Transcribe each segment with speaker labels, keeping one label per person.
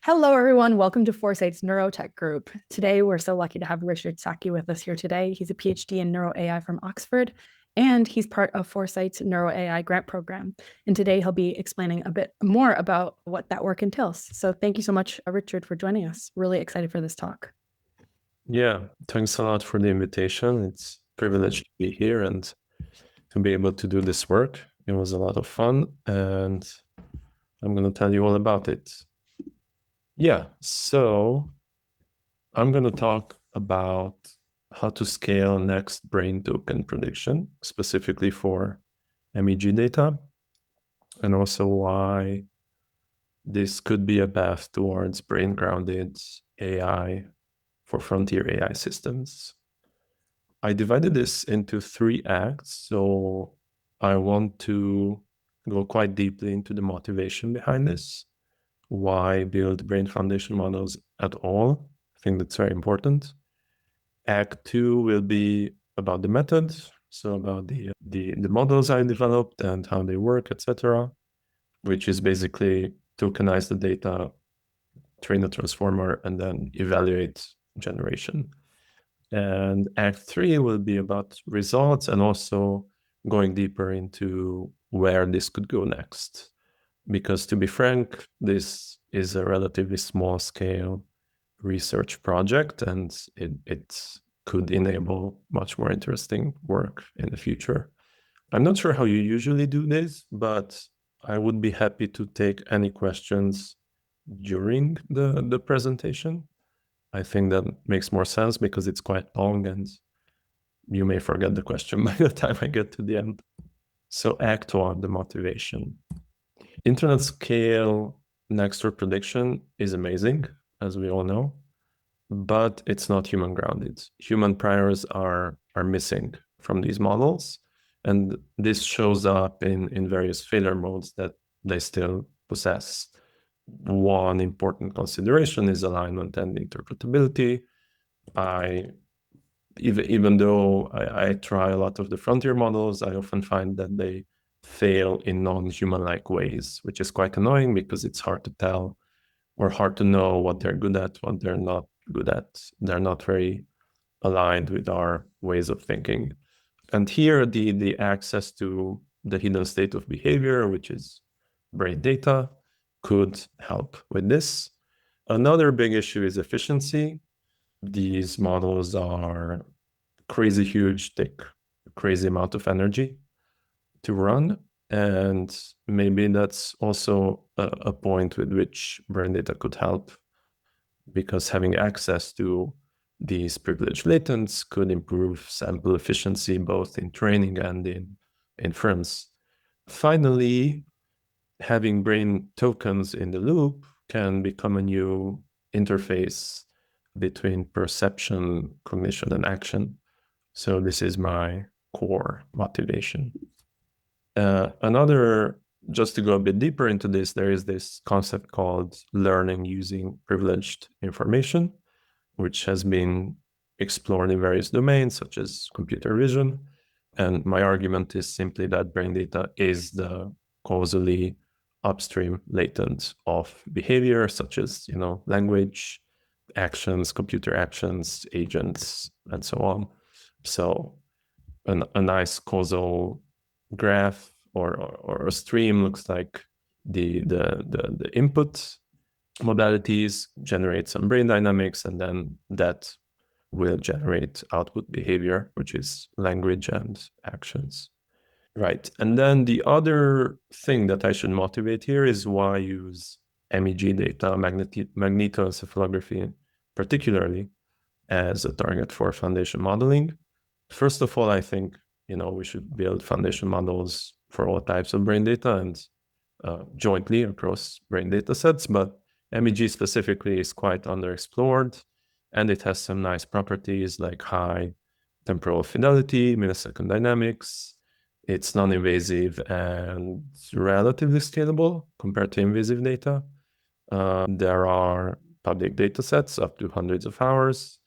Speaker 1: Hello, everyone. Welcome to Foresight's Neurotech group. Today, we're so lucky to have Richard Csaky with us here today. He's a PhD in Neuro AI from Oxford, and he's part of Foresight's Neuro AI grant program. And today, he'll be explaining a bit more about what that work entails. So thank you so much, Richard, for joining us. Really excited for this talk.
Speaker 2: Yeah, thanks a lot for the invitation. It's a privilege to be here and to be able to do this work. It was a lot of fun, and I'm going to tell you all about it. Yeah, so I'm going to talk about how to scale next brain token prediction, specifically for MEG data, and also why this could be a path towards brain-grounded AI for frontier AI systems. I divided this into 3 acts, so I want to go quite deeply into the motivation behind this. Why build brain foundation models at all? I think that's very important. Act 2 will be about the method, so about the models I developed and how they work, etc., which is basically tokenize the data, train a transformer, and then evaluate generation. And Act 3 will be about results and also going deeper into where this could go next. Because to be frank, this is a relatively small scale research project, and it could enable much more interesting work in the future. I'm not sure how you usually do this, but I would be happy to take any questions during the presentation. I think that makes more sense because it's quite long and you may forget the question by the time I get to the end. So Act 1, the motivation. Internet scale next-door prediction is amazing, as we all know, but it's not human grounded. Human priors are missing from these models, and this shows up in various failure modes that they still possess. One important consideration is alignment and interpretability. Even though I try a lot of the frontier models, I often find that they fail in non-human-like ways, which is quite annoying because it's hard to tell or hard to know what they're good at, what they're not good at. They're not very aligned with our ways of thinking. And here, the access to the hidden state of behavior, which is brain data, could help with this. Another big issue is efficiency. These models are crazy huge, take a crazy amount of energy to run. And maybe that's also a point with which brain data could help, because having access to these privileged latents could improve sample efficiency, both in training and in inference. Finally, having brain tokens in the loop can become a new interface between perception, cognition, and action. So this is my core motivation. Just to go a bit deeper into this, there is this concept called learning using privileged information, which has been explored in various domains, such as computer vision. And my argument is simply that brain data is the causally upstream latent of behavior, such as, language, actions, computer actions, agents, and so on. So a nice causal graph or a stream looks like the input modalities generate some brain dynamics, and then that will generate output behavior, which is language and actions. Right. And then the other thing that I should motivate here is why use MEG data, magnetoencephalography, particularly as a target for foundation modeling. First of all, I think, we should build foundation models for all types of brain data and jointly across brain data sets, but MEG specifically is quite underexplored, and it has some nice properties like high temporal fidelity, millisecond dynamics. It's non-invasive and relatively scalable compared to invasive data. There are public data sets up to hundreds of hours.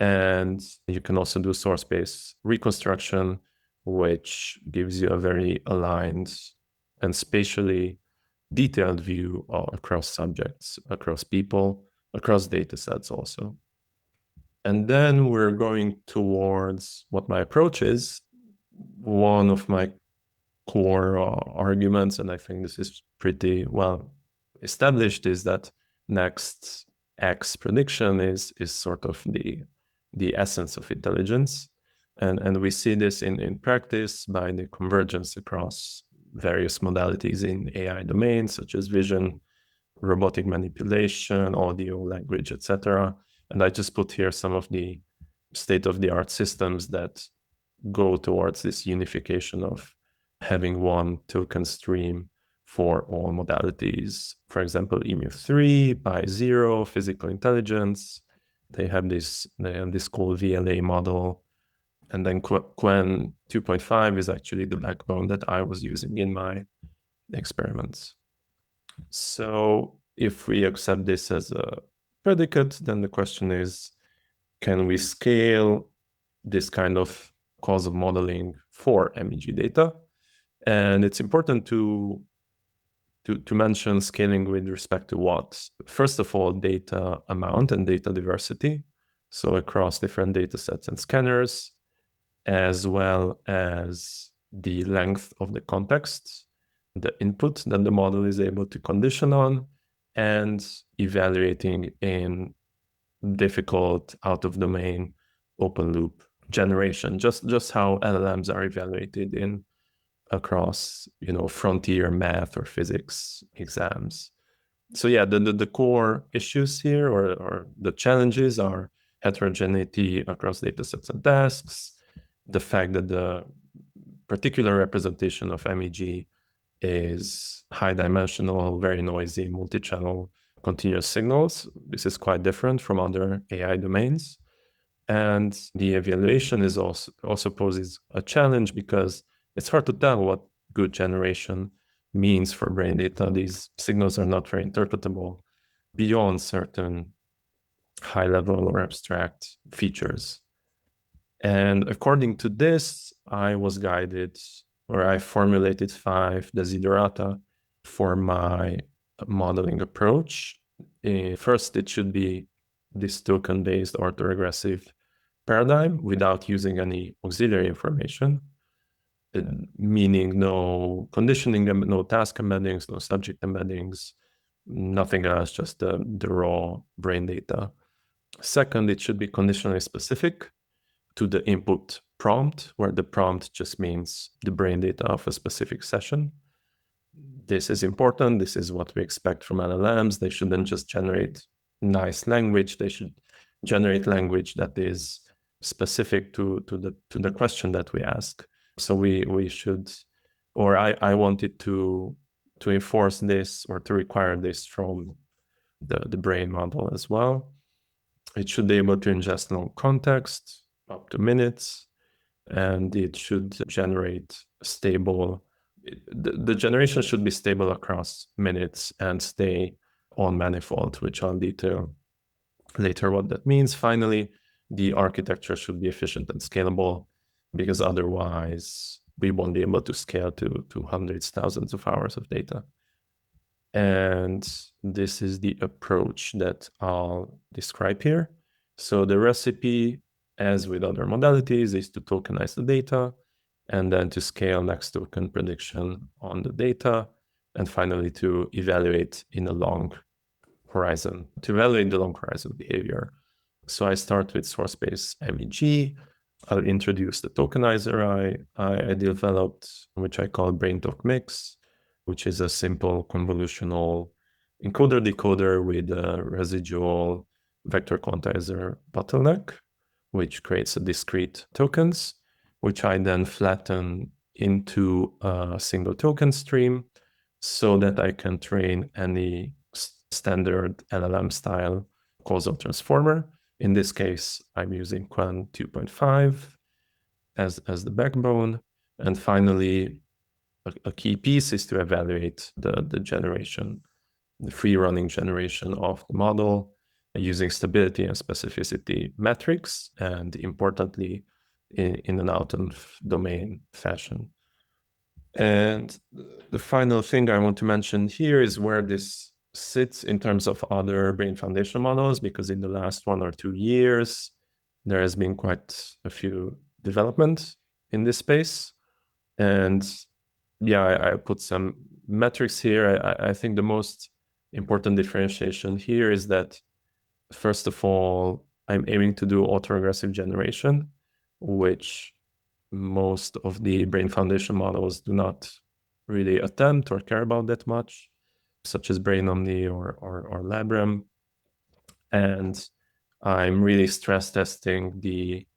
Speaker 2: And you can also do source-based reconstruction, which gives you a very aligned and spatially detailed view across subjects, across people, across data sets also. And then we're going towards what my approach is. One of my core arguments, and I think this is pretty well established, is that next X prediction is sort of the essence of intelligence. And we see this in practice by the convergence across various modalities in AI domains, such as vision, robotic manipulation, audio, language, etc. And I just put here some of the state-of-the-art systems that go towards this unification of having one token stream for all modalities. For example, EMU3, Pi0, physical intelligence. They have this cool VLA model. And then Qwen 2.5 is actually the backbone that I was using in my experiments. So if we accept this as a predicate, then the question is, can we scale this kind of causal modeling for MEG data? And it's important to mention scaling with respect to what? First of all, data amount and data diversity. So across different data sets and scanners, as well as the length of the context, the input that the model is able to condition on, and evaluating in difficult out-of-domain open loop generation, just how LLMs are evaluated in across, frontier math or physics exams. So yeah, the core issues here or the challenges are heterogeneity across datasets and tasks, the fact that the particular representation of MEG is high dimensional, very noisy, multi-channel continuous signals. This is quite different from other AI domains. And the evaluation is also poses a challenge because it's hard to tell what good generation means for brain data. These signals are not very interpretable beyond certain high level or abstract features. And according to this, I was guided, or I formulated 5 desiderata for my modeling approach. First, it should be this token-based autoregressive paradigm without using any auxiliary information, meaning no conditioning, no task embeddings, no subject embeddings, nothing else, just the raw brain data. Second, it should be conditionally specific to the input prompt, where the prompt just means the brain data of a specific session. This is important. This is what we expect from LLMs. They shouldn't just generate nice language. They should generate language that is specific to the question that we ask. So we should, or I wanted to enforce this or to require this from the brain model as well. It should be able to ingest long context, up to minutes, and it should generate stable, the generation should be stable across minutes and stay on manifold, which I'll detail later what that means. Finally, the architecture should be efficient and scalable, because otherwise we won't be able to scale to hundreds, thousands of hours of data. And this is the approach that I'll describe here. So the recipe, as with other modalities, is to tokenize the data and then to scale next token prediction on the data, and finally to evaluate in a long horizon, to evaluate the long horizon behavior. So I start with source space MEG. I'll introduce the tokenizer I developed, which I call BrainTokMix, which is a simple convolutional encoder-decoder with a residual vector quantizer bottleneck, which creates a discrete tokens, which I then flatten into a single token stream so that I can train any standard LLM style causal transformer. In this case, I'm using Qwen 2.5 as the backbone. And finally, a key piece is to evaluate the generation, the free running generation of the model using stability and specificity metrics, and importantly, in an out-of-domain fashion. And the final thing I want to mention here is where this sits in terms of other brain foundation models, because in the last 1 or 2 years, there has been quite a few developments in this space. And yeah, I put some metrics here. I think the most important differentiation here is that, first of all, I'm aiming to do autoregressive generation, which most of the brain foundation models do not really attempt or care about that much, such as BrainOmni or Labram. And I'm really stress testing the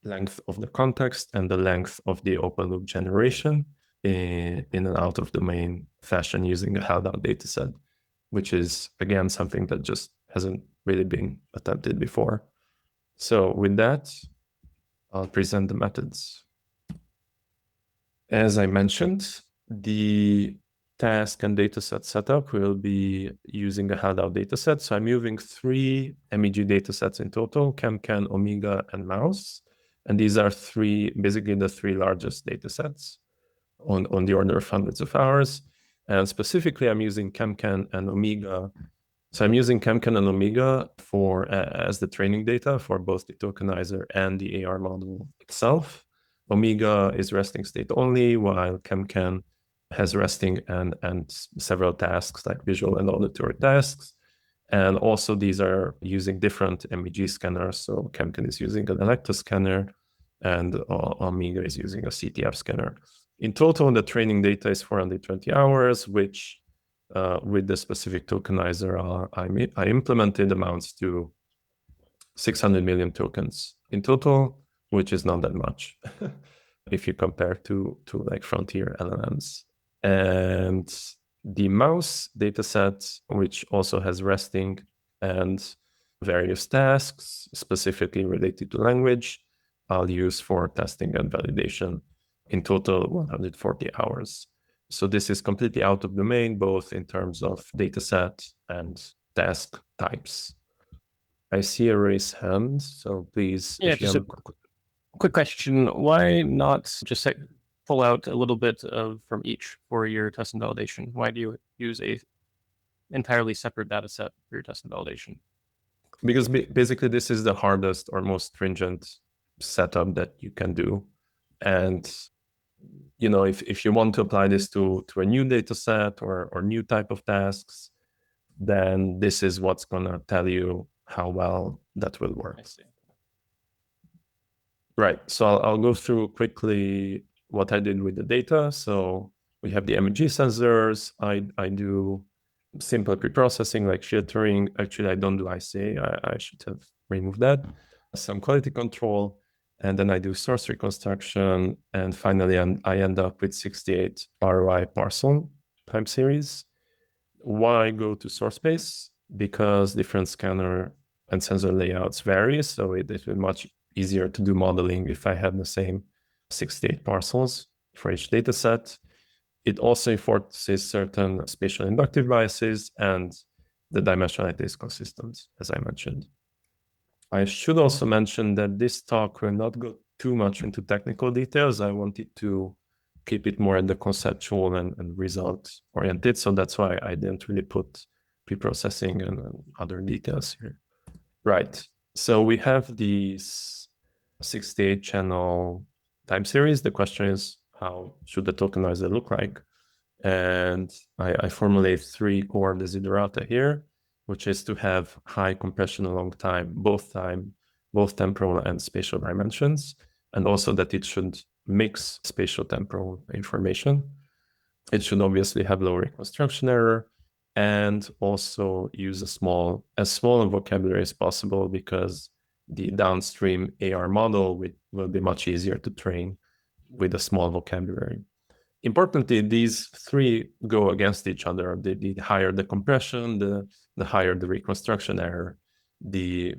Speaker 2: length of the context and the length of the open loop generation in an out of domain fashion using a held out dataset, which is, again, something that just hasn't really been attempted before. So with that, I'll present the methods. As I mentioned, the task and dataset setup will be using a held out dataset. So I'm using 3 MEG datasets in total: ChemCan, Omega, and Mouse. And these are basically the 3 largest datasets on the order of hundreds of hours. And specifically, I'm using ChemCan and Omega. So I'm using ChemCan and Omega as the training data for both the tokenizer and the AR model itself. Omega is resting state only, while ChemCan has resting and several tasks like visual and auditory tasks. And also these are using different MEG scanners. So ChemCan is using an electroscanner and Omega is using a CTF scanner. In total, the training data is 420 hours, which with the specific tokenizer I implemented amounts to 600 million tokens in total, which is not that much if you compare to like frontier LLMs. And the mouse dataset, which also has resting and various tasks specifically related to language, I'll use for testing and validation. In total, 140 hours. So this is completely out of domain, both in terms of dataset and task types. I see a raised hand, so please.
Speaker 3: Yeah, just a quick question. Why not just pull out a little bit from each for your test and validation? Why do you use a entirely separate data set for your test and validation?
Speaker 2: Because basically this is the hardest or most stringent setup that you can do. And you know, if you want to apply this to a new data set or new type of tasks, then this is what's going to tell you how well that will work.
Speaker 3: I see.
Speaker 2: Right. So I'll go through quickly what I did with the data. So we have the MEG sensors. I do simple preprocessing like filtering. Actually, I don't do ICA. I should have removed that. Some quality control. And then I do source reconstruction. And finally, I end up with 68 ROI parcel time series. Why go to source space? Because different scanner and sensor layouts vary. So it will be much easier to do modeling if I have the same 68 parcels for each data set. It also enforces certain spatial inductive biases, and the dimensionality is consistent, as I mentioned. I should also mention that this talk will not go too much into technical details. I wanted to keep it more at the conceptual and result oriented. So that's why I didn't really put pre-processing and other details here. Right. So we have these 68 channel time series. The question is, how should the tokenizer look like? And I formulate 3 core desiderata here, which is to have high compression along time, both temporal and spatial dimensions, and also that it should mix spatial temporal information. It should obviously have low reconstruction error, and also use as small a vocabulary as possible, because the downstream AR model will be much easier to train with a small vocabulary. Importantly, these 3 go against each other. The higher the compression, the higher the reconstruction error. The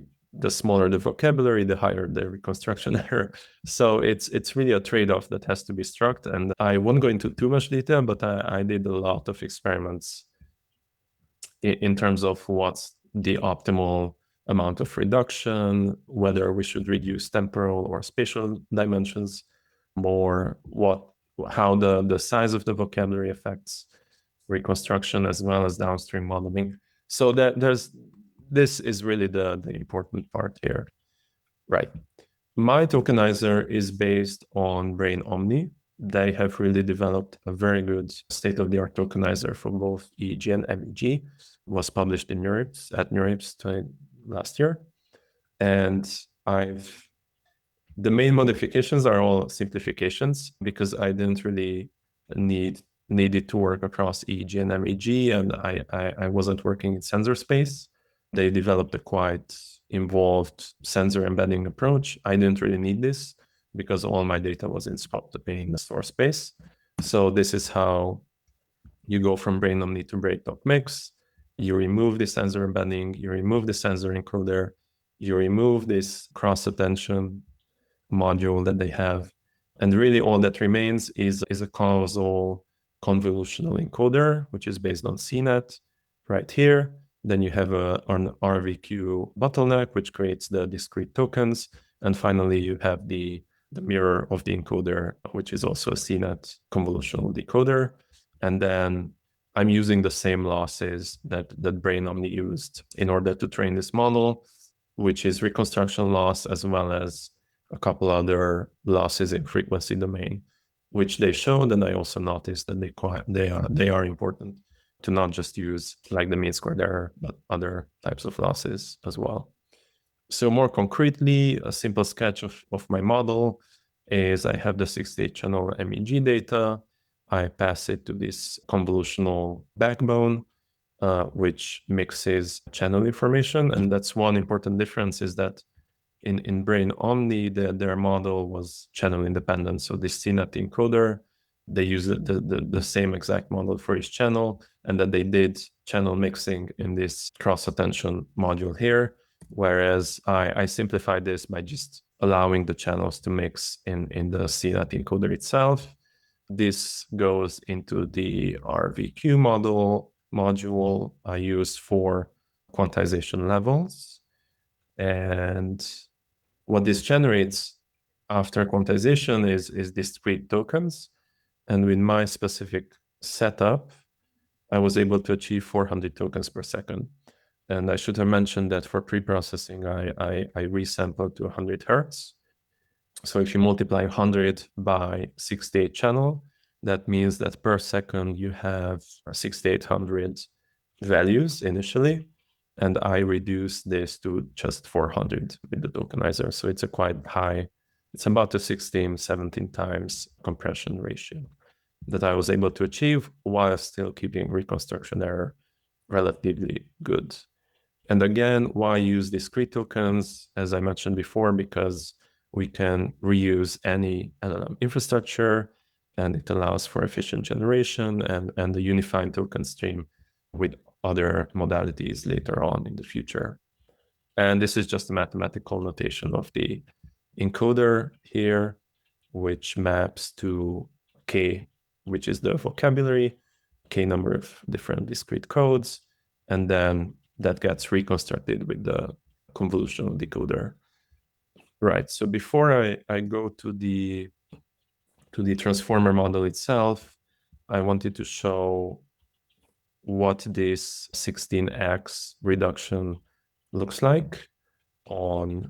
Speaker 2: smaller the vocabulary, the higher the reconstruction error. So it's really a trade-off that has to be struck. And I won't go into too much detail, but I did a lot of experiments in terms of what's the optimal amount of reduction, whether we should reduce temporal or spatial dimensions more, what how the size of the vocabulary affects reconstruction as well as downstream modeling. So that this is really the important part here, right? My tokenizer is based on BrainOmni. They have really developed a very good state-of-the-art tokenizer for both EEG and MEG. It was published in NeurIPS last year. And the main modifications are all simplifications because I didn't really need it to work across EEG and MEG, and I wasn't working in sensor space. They developed a quite involved sensor embedding approach. I didn't really need this because all my data was in the source space. So this is how you go from BrainOmni to BrainTokMix. You remove the sensor embedding, you remove the sensor encoder, you remove this cross-attention module that they have. And really all that remains is a causal convolutional encoder, which is based on CNET right here. Then you have an RVQ bottleneck, which creates the discrete tokens. And finally, you have the mirror of the encoder, which is also a CNET convolutional decoder. And then I'm using the same losses that BrainOmni used in order to train this model, which is reconstruction loss as well as a couple other losses in frequency domain, which they showed, and I also noticed that they are important to not just use like the mean squared error, but other types of losses as well. So more concretely, a simple sketch of my model is I have the 68-channel MEG data. I pass it to this convolutional backbone, which mixes channel information. And that's one important difference is that in BrainOmni, their model was channel independent. So this CNET encoder, they use the same exact model for each channel, and then they did channel mixing in this cross-attention module here. Whereas I simplified this by just allowing the channels to mix in the CNET encoder itself. This goes into the RVQ module I use for quantization levels. And what this generates after quantization is discrete tokens. And with my specific setup, I was able to achieve 400 tokens per second. And I should have mentioned that for pre-processing, I resampled to 100 hertz. So if you multiply 100 by 68 channel, that means that per second you have 6,800 values initially. And I reduced this to just 400 with the tokenizer. So it's a quite high, it's about a 16, 17 times compression ratio that I was able to achieve while still keeping reconstruction error relatively good. And again, why use discrete tokens? As I mentioned before, because we can reuse any LLM infrastructure, and it allows for efficient generation and the unified token stream with other modalities later on in the future. And this is just a mathematical notation of the encoder here, which maps to K, which is the vocabulary, K number of different discrete codes, and then that gets reconstructed with the convolutional decoder. Right, so before I go to the transformer model itself, I wanted to show what this 16x reduction looks like on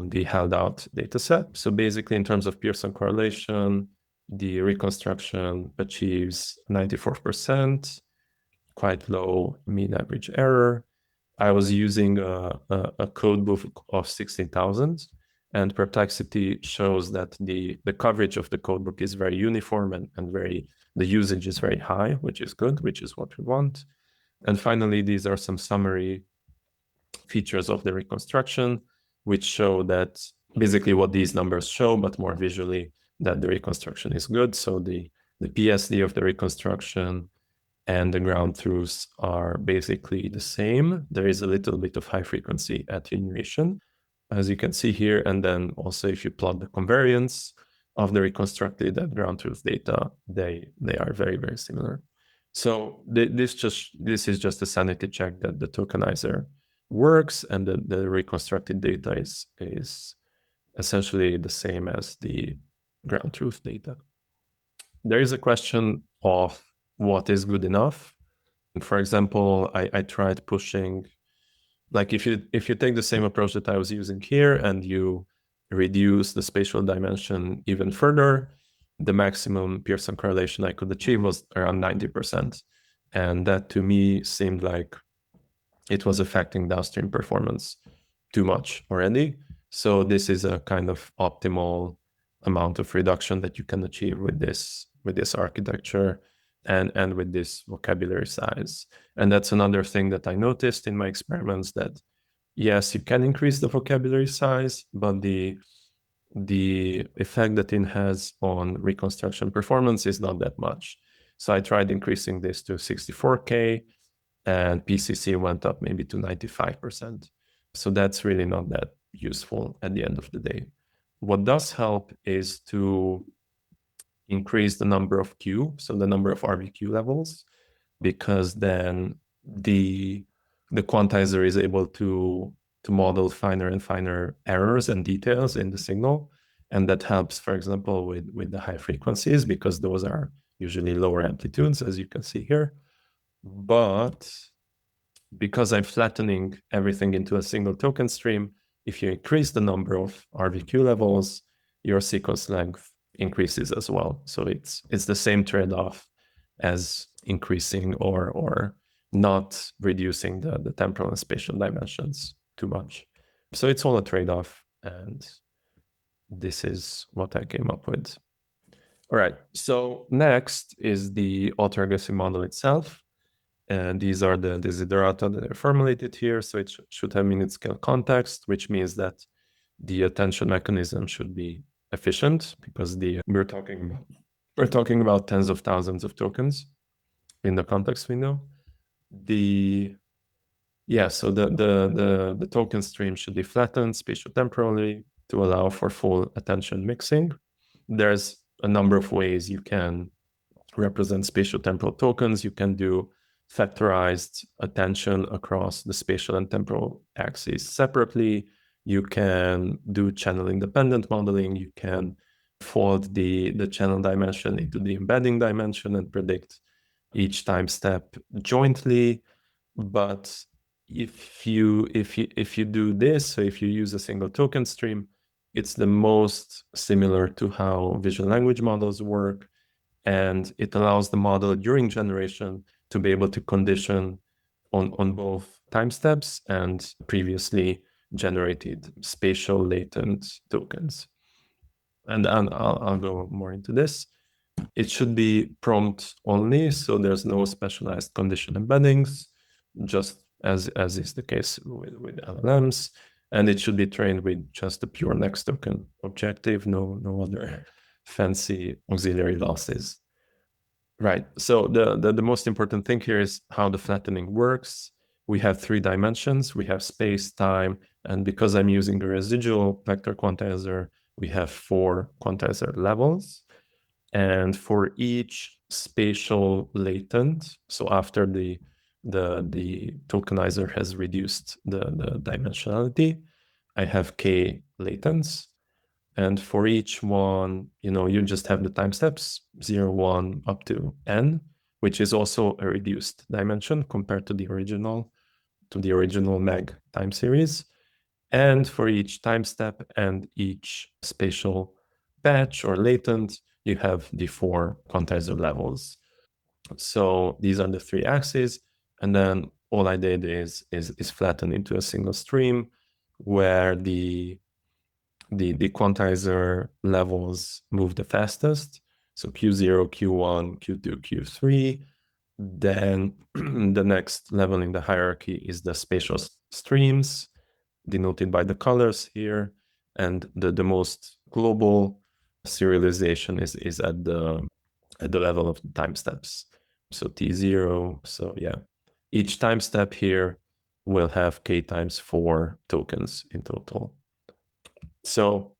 Speaker 2: the held out data set. So basically in terms of Pearson correlation, the reconstruction achieves 94%, quite low mean average error. I was using a code book of 16,000, and Perplexity shows that the coverage of the code book is very uniform and the usage is very high, which is good, which is what we want. And finally, these are some summary features of the reconstruction, which show that basically what these numbers show, but more visually, that the reconstruction is good. So the PSD of the reconstruction and the ground truths are basically the same. There is a little bit of high frequency attenuation, as you can see here. And then also if you plot the convariance of the reconstructed and ground truth data, they are very, very similar. So this is just a sanity check that the tokenizer works and the reconstructed data is essentially the same as the ground truth data. there is a question of what is good enough. For example, I tried pushing, like if you take the same approach that I was using here and you reduce the spatial dimension even further, the maximum Pearson correlation I could achieve was around 90%. And that to me seemed like it was affecting downstream performance too much already. So this is a kind of optimal amount of reduction that you can achieve with this architecture and with this vocabulary size. And that's another thing that I noticed in my experiments, that yes, you can increase the vocabulary size, but the effect that it has on reconstruction performance is not that much. So I tried increasing this to 64K, and PCC went up maybe to 95%. So that's really not that useful at the end of the day. What does help is to increase the number of Q, so the number of RVQ levels, because then the quantizer is able to model finer and finer errors and details in the signal. And that helps, for example, with the high frequencies, because those are usually lower amplitudes, as you can see here. But because I'm flattening everything into a single token stream, if you increase the number of RVQ levels, your sequence length increases as well. So it's the same trade-off as increasing or not reducing the temporal and spatial dimensions too much. So it's all a trade-off, and this is what I came up with. All right, so next is the autoregressive model itself. And these are the desiderata that are formulated here. So it should have minute scale context, which means that the attention mechanism should be efficient, because we're talking about tens of thousands of tokens in the context window. So the token stream should be flattened spatiotemporally to allow for full attention mixing. There's a number of ways you can represent spatiotemporal tokens. You can do factorized attention across the spatial and temporal axes separately. You can do channel independent modeling. You can fold the channel dimension into the embedding dimension and predict each time step jointly. But if you do this, so if you use a single token stream, it's the most similar to how visual language models work, and it allows the model during generation to be able to condition on both time steps and previously generated spatial latent tokens. And I'll go more into this. It should be prompt only, so there's no specialized condition embeddings, just as is the case with LLMs. And it should be trained with just a pure next token objective, no other fancy auxiliary losses. Right. So the most important thing here is how the flattening works. We have 3 dimensions. We have space, time, and because I'm using a residual vector quantizer, we have 4 quantizer levels. And for each spatial latent, so after the tokenizer has reduced the dimensionality, I have k latents. And for each one, you just have the time steps 0, 1 up to n, which is also a reduced dimension compared to the original MEG time series. And for each time step and each spatial patch or latent, you have the 4 quantizer levels. So these are the 3 axes. And then all I did is flatten into a single stream where the quantizer levels move the fastest. So Q0, Q1, Q2, Q3. Then the next level in the hierarchy is the spatial streams, denoted by the colors here. And the most global serialization is at the level of the time steps. So T0. So yeah, each time step here will have k times 4 tokens in total. So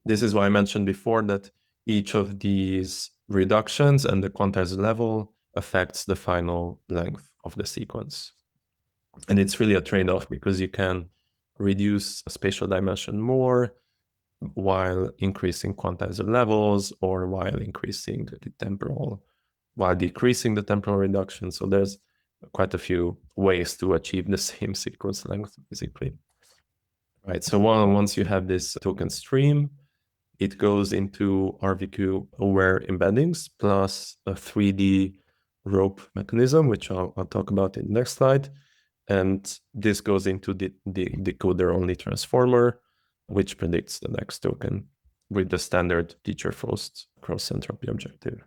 Speaker 2: this is why I mentioned before that each of these reductions and the quantizer level affects the final length of the sequence. And it's really a trade-off, because you can reduce spatial dimension more, while increasing quantizer levels, or while increasing the temporal, while decreasing the temporal reduction. So there's quite a few ways to achieve the same sequence length, basically. Right, so once you have this token stream, it goes into RVQ-aware embeddings plus a 3D rope mechanism, which I'll talk about in the next slide. And this goes into the decoder-only transformer, which predicts the next token with the standard teacher-first cross-entropy objective.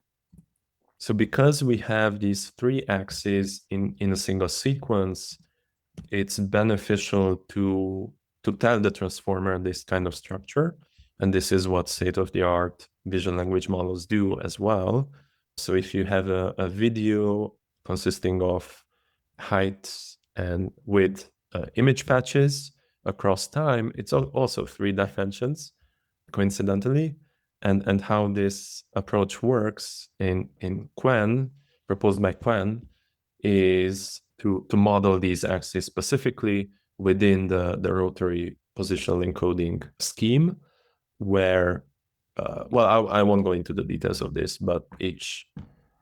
Speaker 2: So because we have these three axes in a single sequence, it's beneficial to tell the transformer this kind of structure. And this is what state-of-the-art vision language models do as well. So if you have a video consisting of height and width image patches across time, it's also 3 dimensions, coincidentally. And how this approach works in Quen, proposed by Quen, is to model these axes specifically within the rotary positional encoding scheme, where, well, I won't go into the details of this, but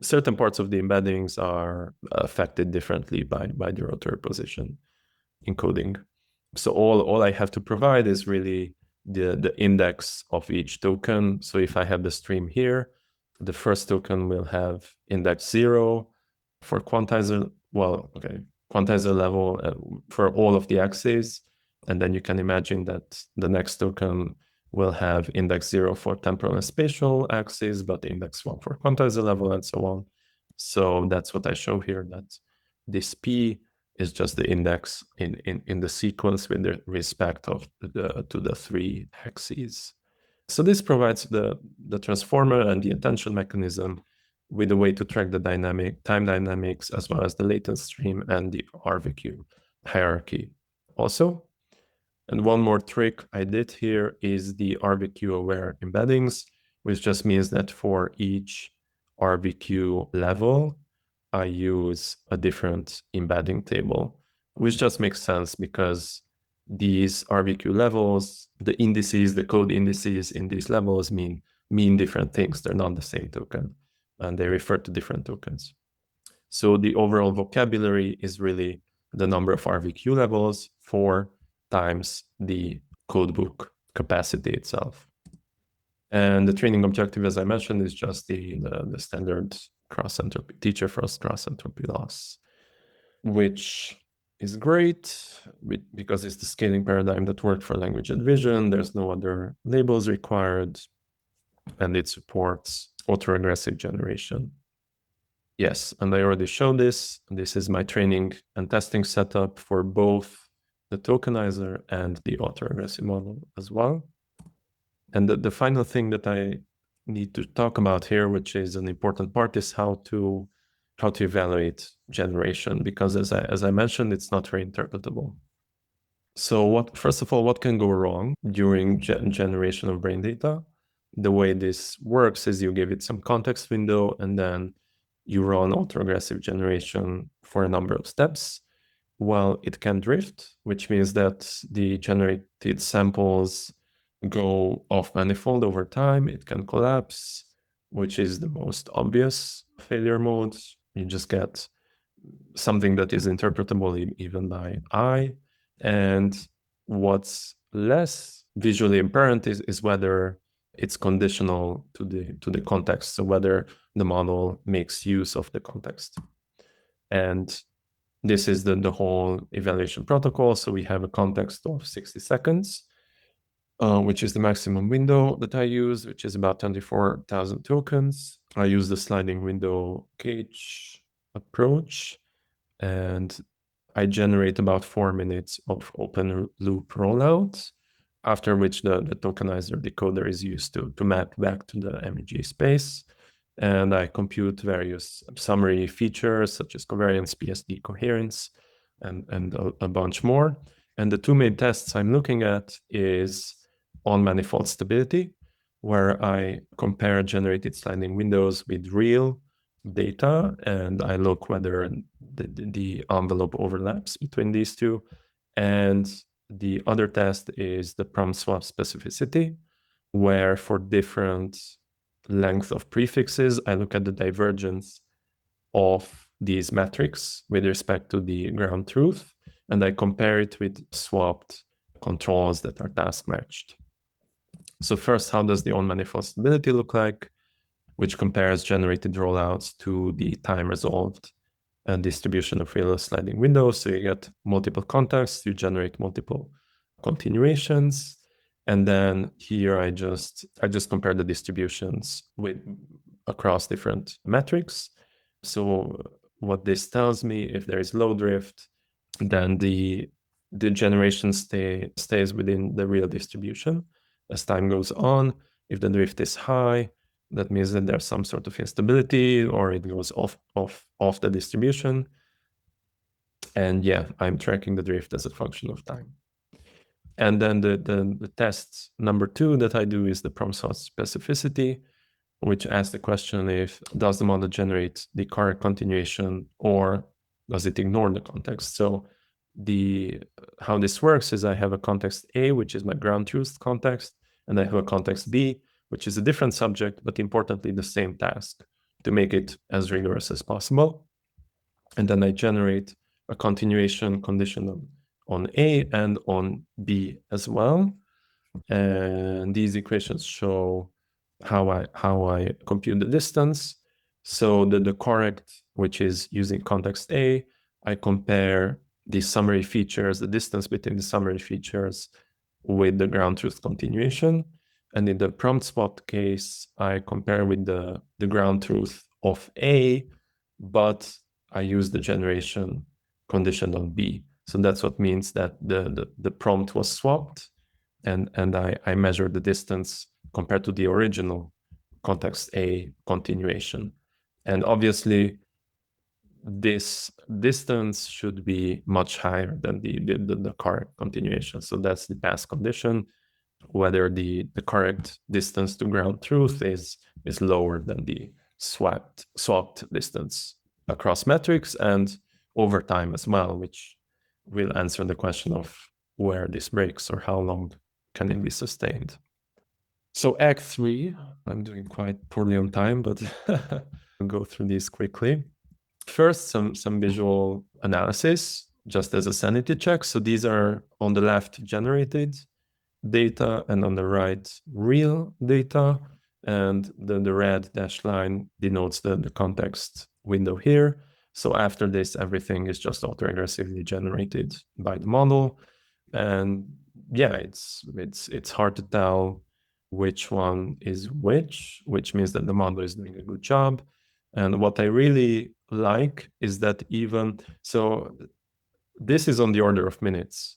Speaker 2: certain parts of the embeddings are affected differently by the rotary position encoding. So all I have to provide is really the index of each token. So if I have the stream here, the first token will have index 0 for quantizer, quantizer level for all of the axes. And then you can imagine that the next token will have index 0 for temporal and spatial axes, but index 1 for quantizer level, and so on. So that's what I show here, that this P is just the index in the sequence with respect of to the 3 axes. So this provides the transformer and the attention mechanism with a way to track the time dynamics, as well as the latent stream and the RVQ hierarchy also. And one more trick I did here is the RVQ-aware embeddings, which just means that for each RVQ level, I use a different embedding table, which just makes sense because these RVQ levels, the indices, the code indices in these levels mean different things. They're not the same token, and they refer to different tokens. So the overall vocabulary is really the number of RVQ levels, 4 times the codebook capacity itself. And the training objective, as I mentioned, is just the standard cross-entropy, teacher-first cross-entropy loss, which is great because it's the scaling paradigm that worked for language and vision. There's no other labels required, and it supports autoregressive generation. Yes, and I already showed this. This is my training and testing setup for both the tokenizer and the autoregressive model as well. And the final thing that I need to talk about here, which is an important part, is how to evaluate generation, because as I mentioned, it's not very interpretable. So first of all, what can go wrong during generation of brain data? The way this works is you give it some context window, and then you run autoregressive generation for a number of steps. Well, it can drift, which means that the generated samples go off manifold over time. It can collapse, which is the most obvious failure mode. You just get something that is interpretable even by eye. And what's less visually apparent is whether it's conditional to the context, so whether the model makes use of the context. And this is the whole evaluation protocol. So we have a context of 60 seconds, which is the maximum window that I use, which is about 24,000 tokens. I use the sliding window cage approach, and I generate about 4 minutes of open loop rollout, after which the tokenizer decoder is used to map back to the MEG space. And I compute various summary features such as covariance, PSD coherence, and a bunch more. And the 2 main tests I'm looking at is on-manifold stability, where I compare generated sliding windows with real data, and I look whether the envelope overlaps between these two. And the other test is the prompt-specificity, where for different length of prefixes, I look at the divergence of these metrics with respect to the ground truth, and I compare it with swapped controls that are task matched. So first, how does the on-manifold stability look like, which compares generated rollouts to the time resolved distribution of real sliding windows. So you get multiple contexts, you generate multiple continuations, and then here I just compare the distributions with across different metrics. So what this tells me, if there is low drift, then the generation stays within the real distribution as time goes on. If the drift is high, that means that there's some sort of instability or it goes off the distribution. And yeah, I'm tracking the drift as a function of time. And then the test number 2 that I do is the prompt-specificity, which asks the question if does the model generate the correct continuation or does it ignore the context? So how this works is I have a context A, which is my ground truth context, and I have a context B, which is a different subject, but importantly the same task to make it as rigorous as possible. And then I generate a continuation condition on A and on B as well. And these equations show how I compute the distance. So the correct, which is using context A, I compare the summary features, the distance between the summary features with the ground truth continuation. And in the prompt spot case, I compare with the ground truth of A, but I use the generation condition on B. So that's what means that the prompt was swapped, and I measure the distance compared to the original context A continuation. And obviously, this distance should be much higher than the correct continuation. So that's the pass condition, whether the correct distance to ground truth is lower than the swapped distance across metrics and over time as well, which will answer the question of where this breaks or how long can it be sustained. So Act 3, I'm doing quite poorly on time, but I'll go through these quickly. First, some visual analysis, just as a sanity check. So these are on the left generated data and on the right real data. And then the red dashed line denotes the context window here. So after this, everything is just autoregressively generated by the model. And yeah, it's hard to tell which one is which means that the model is doing a good job. And what I really like is that so this is on the order of minutes.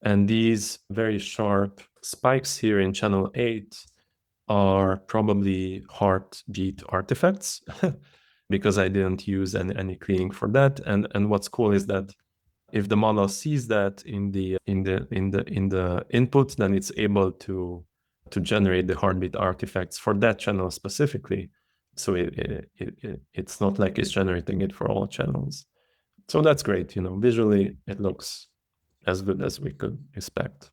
Speaker 2: And these very sharp spikes here in channel 8 are probably heartbeat artifacts because I didn't use any cleaning for that. And what's cool is that if the model sees that in the input, then it's able to generate the heartbeat artifacts for that channel specifically. So it's not like it's generating it for all channels. So that's great. Visually it looks as good as we could expect.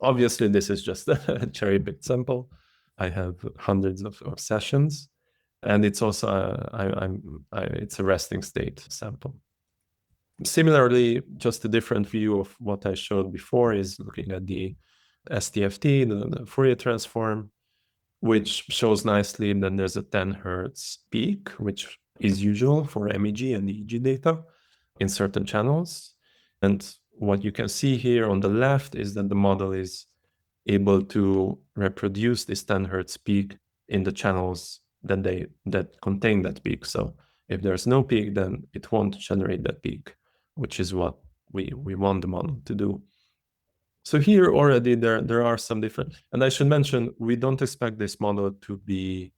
Speaker 2: Obviously, this is just a cherry-picked sample. I have hundreds of sessions, and it's also it's a resting state sample. Similarly, just a different view of what I showed before is looking at the STFT, the Fourier transform, which shows nicely that there's a 10 Hertz peak, which is usual for MEG and EEG data in certain channels. And what you can see here on the left is that the model is able to reproduce this 10 Hertz peak in the channels that contain that peak. So if there's no peak, then it won't generate that peak, which is what we want the model to do. So here already there are some different, and I should mention, we don't expect this model to be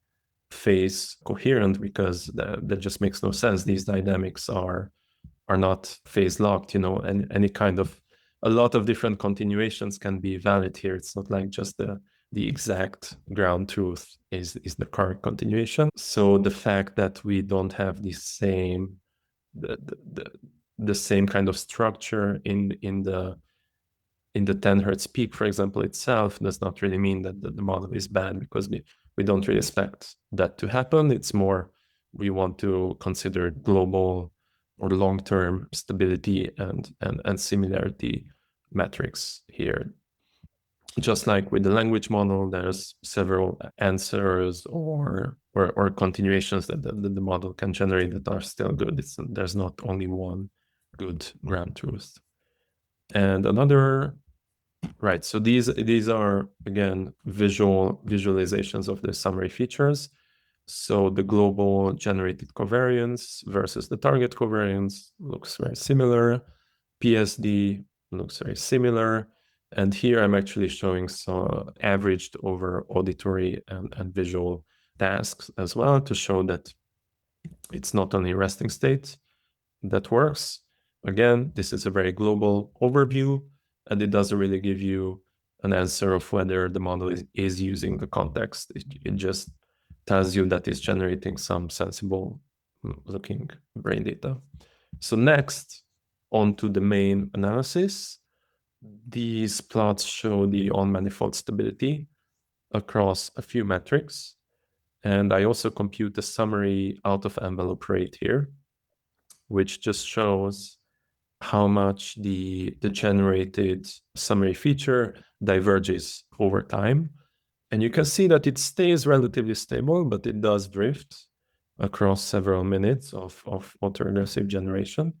Speaker 2: phase coherent because that just makes no sense. These dynamics are not phase locked, and any kind of, a lot of different continuations can be valid here. It's not like just the exact ground truth is the correct continuation. So the fact that we don't have the same the same kind of structure in the in the 10 hertz peak, for example, itself does not really mean that the model is bad, because we don't really expect that to happen. It's more we want to consider global or long-term stability and similarity metrics here. Just like with the language model, there's several answers or continuations that the model can generate that are still good. There's not only one good ground truth. And another, right, so these are, again, visualizations of the summary features. So the global generated covariance versus the target covariance looks very similar. PSD looks very similar. And here I'm actually showing some averaged over auditory and visual tasks as well, to show that it's not only resting state that works. Again, this is a very global overview, and it doesn't really give you an answer of whether the model is using the context. It just tells you that it's generating some sensible looking brain data. So next, on to the main analysis. These plots show the on-manifold stability across a few metrics. And I also compute the summary out-of-envelope rate here, which just shows how much the generated summary feature diverges over time. And you can see that it stays relatively stable, but it does drift across several minutes of autoregressive generation.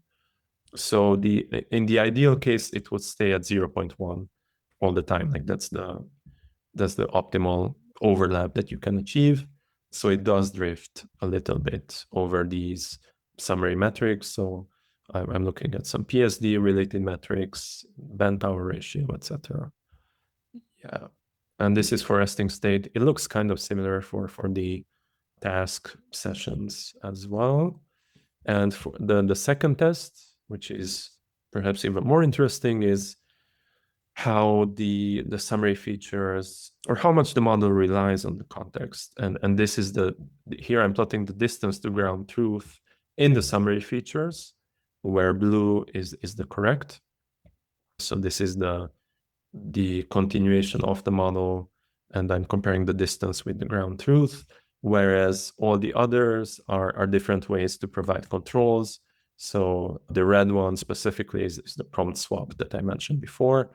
Speaker 2: So in the ideal case, it would stay at 0.1 all the time. Like that's the optimal overlap that you can achieve. So it does drift a little bit over these summary metrics. So I'm looking at some PSD related metrics, band power ratio, etc. Yeah. And this is for resting state. It looks kind of similar for the task sessions as well. And for the second test, which is perhaps even more interesting, is how the summary features, or how much the model relies on the context. And this is here I'm plotting the distance to ground truth in the summary features, where blue is the correct. So this is the continuation of the model, and I'm comparing the distance with the ground truth, whereas all the others are different ways to provide controls. So the red one specifically is the prompt swap that I mentioned before.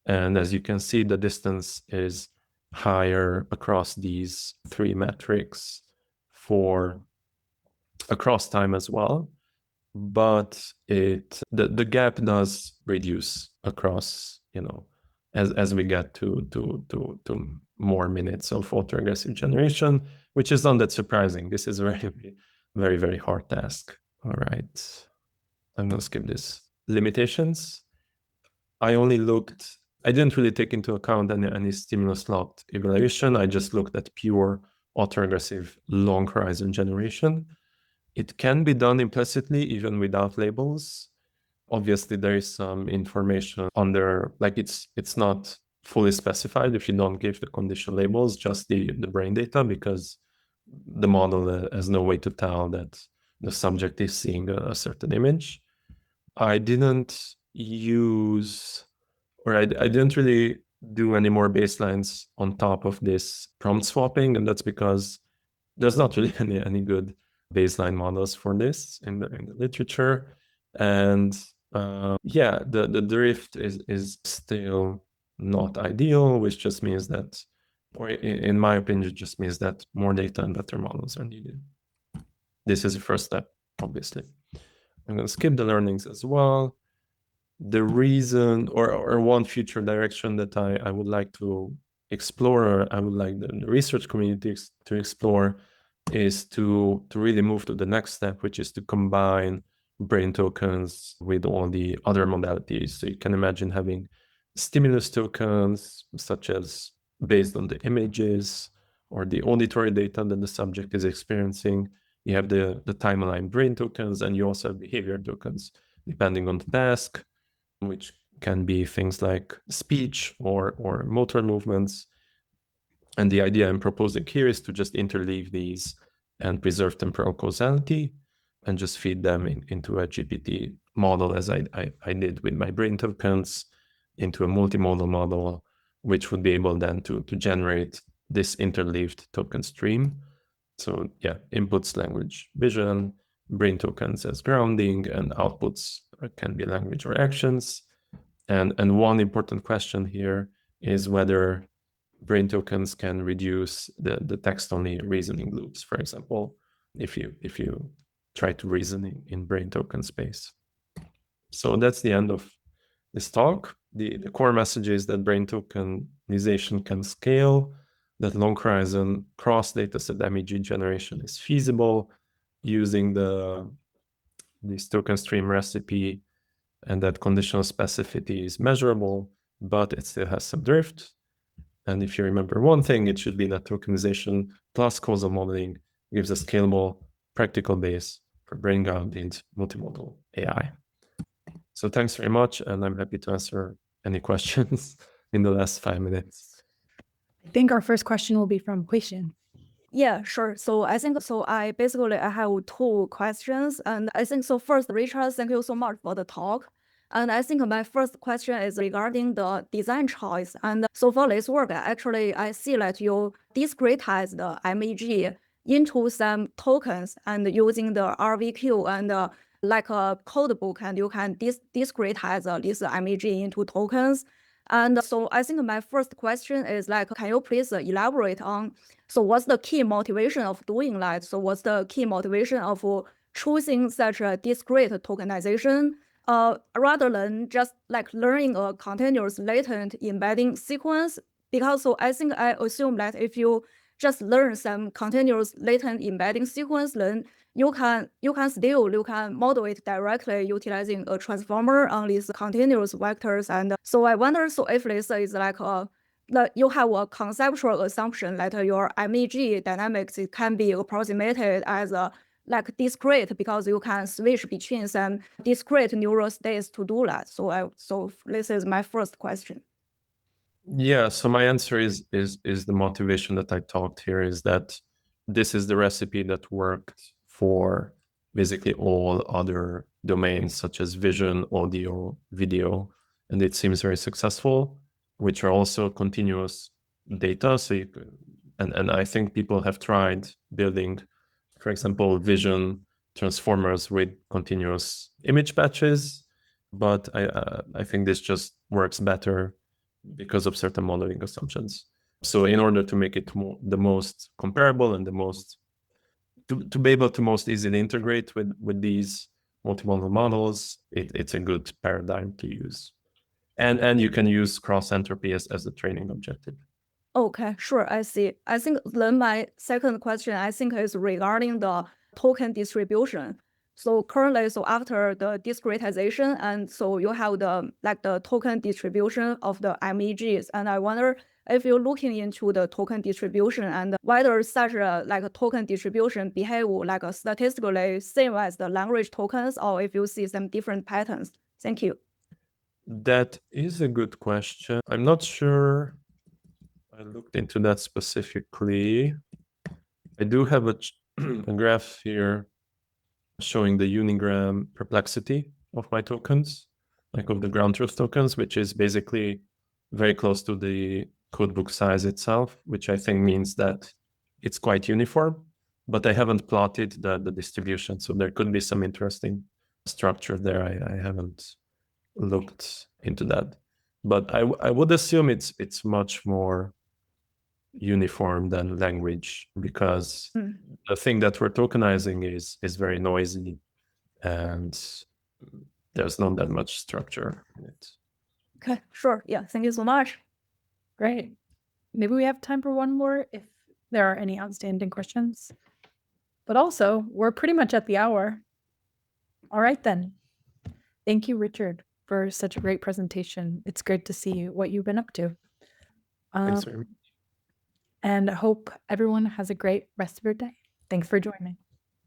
Speaker 2: And as you can see, the distance is higher across these three metrics for across time as well. But the gap does reduce across, as we get to more minutes of autoregressive generation, which is not that surprising. This is a very, very, very hard task. All right, I'm going to skip this. Limitations. I didn't really take into account any stimulus locked evaluation. I just looked at pure autoregressive long horizon generation. It can be done implicitly, even without labels. Obviously, there is some information under, like it's not fully specified if you don't give the condition labels, just the brain data, because the model has no way to tell that the subject is seeing a certain image. I didn't use, or I didn't really do any more baselines on top of this prompt swapping, and that's because there's not really any good baseline models for this in the literature. And yeah, the drift is still not ideal, which just means that, or in my opinion, it just means that more data and better models are needed. This is the first step, obviously. I'm going to skip the learnings as well. The reason, or one future direction that I would like to explore, or I would like the research community to explore, is to really move to the next step, which is to combine brain tokens with all the other modalities. So you can imagine having stimulus tokens, such as based on the images or the auditory data that the subject is experiencing. You have the time-aligned brain tokens, and you also have behavior tokens, depending on the task, which can be things like speech or motor movements. And the idea I'm proposing here is to just interleave these and preserve temporal causality and just feed them into a GPT model, as I did with my brain tokens. into a multimodal model, which would be able then to generate this interleaved token stream. So yeah, inputs language vision, brain tokens as grounding, and outputs can be language or actions. And one important question here is whether brain tokens can reduce the text-only reasoning loops, for example, if you try to reason in brain token space. So that's the end of this talk. The core message is that brain tokenization can scale, that long horizon cross dataset MEG generation is feasible using this token stream recipe, and that conditional specificity is measurable, but it still has some drift. And if you remember one thing, it should be that tokenization plus causal modeling gives a scalable, practical base for brain-grounded multimodal AI. So thanks very much, and I'm happy to answer any questions in the last 5 minutes.
Speaker 1: I think our first question will be from Huixin.
Speaker 4: Yeah, sure. So I think I have 2 questions, and I think first, Richard, thank you so much for the talk. And I think my first question is regarding the design choice. And so for this work, actually, I see that you discretize the MEG into some tokens and using the RVQ and like a code book, and you can discretize this MEG into tokens. And so I think my first question is like, can you please elaborate on, so what's the key motivation of doing that? So what's the key motivation of choosing such a discrete tokenization rather than just like learning a continuous latent embedding sequence? Because so I think I assume that if you just learn some continuous latent embedding sequence, then you can model it directly utilizing a transformer on these continuous vectors. And so I wonder, so if this is like you have a conceptual assumption that your MEG dynamics can be approximated as like discrete, because you can switch between some discrete neural states to do that. So this is my first question.
Speaker 2: Yeah, so my answer is the motivation that I talked here is that this is the recipe that worked for basically all other domains such as vision, audio, video, and it seems very successful, which are also continuous data. So and I think people have tried building, for example, vision transformers with continuous image patches, but I think this just works better because of certain modeling assumptions. So in order to make it the most comparable and the most to be able to most easily integrate with these multimodal models, it's a good paradigm to use. And you can use cross entropy as the training objective.
Speaker 4: Okay, sure, I see. I think then my second question, I think, is regarding the token distribution. So currently, so after the discretization, and so you have the token distribution of the MEGs, and I wonder if you're looking into the token distribution and whether such a token distribution behave like a statistically same as the language tokens, or if you see some different patterns. Thank you.
Speaker 2: That is a good question. I'm not sure I looked into that specifically. I do have a graph here showing the unigram perplexity of my tokens, like of the ground truth tokens, which is basically very close to the codebook size itself, which I think means that it's quite uniform, but I haven't plotted the distribution. So there could be some interesting structure there. I haven't looked into that, but I would assume it's much more uniform than language, because the thing that we're tokenizing is very noisy and there's not that much structure in it.
Speaker 4: Okay, sure. Yeah, thank you so much.
Speaker 1: Great. Maybe we have time for one more if there are any outstanding questions. But also, we're pretty much at the hour. All right, then. Thank you, Richard, for such a great presentation. It's great to see what you've been up to.
Speaker 2: Thanks very much.
Speaker 1: And I hope everyone has a great rest of your day. Thanks for joining.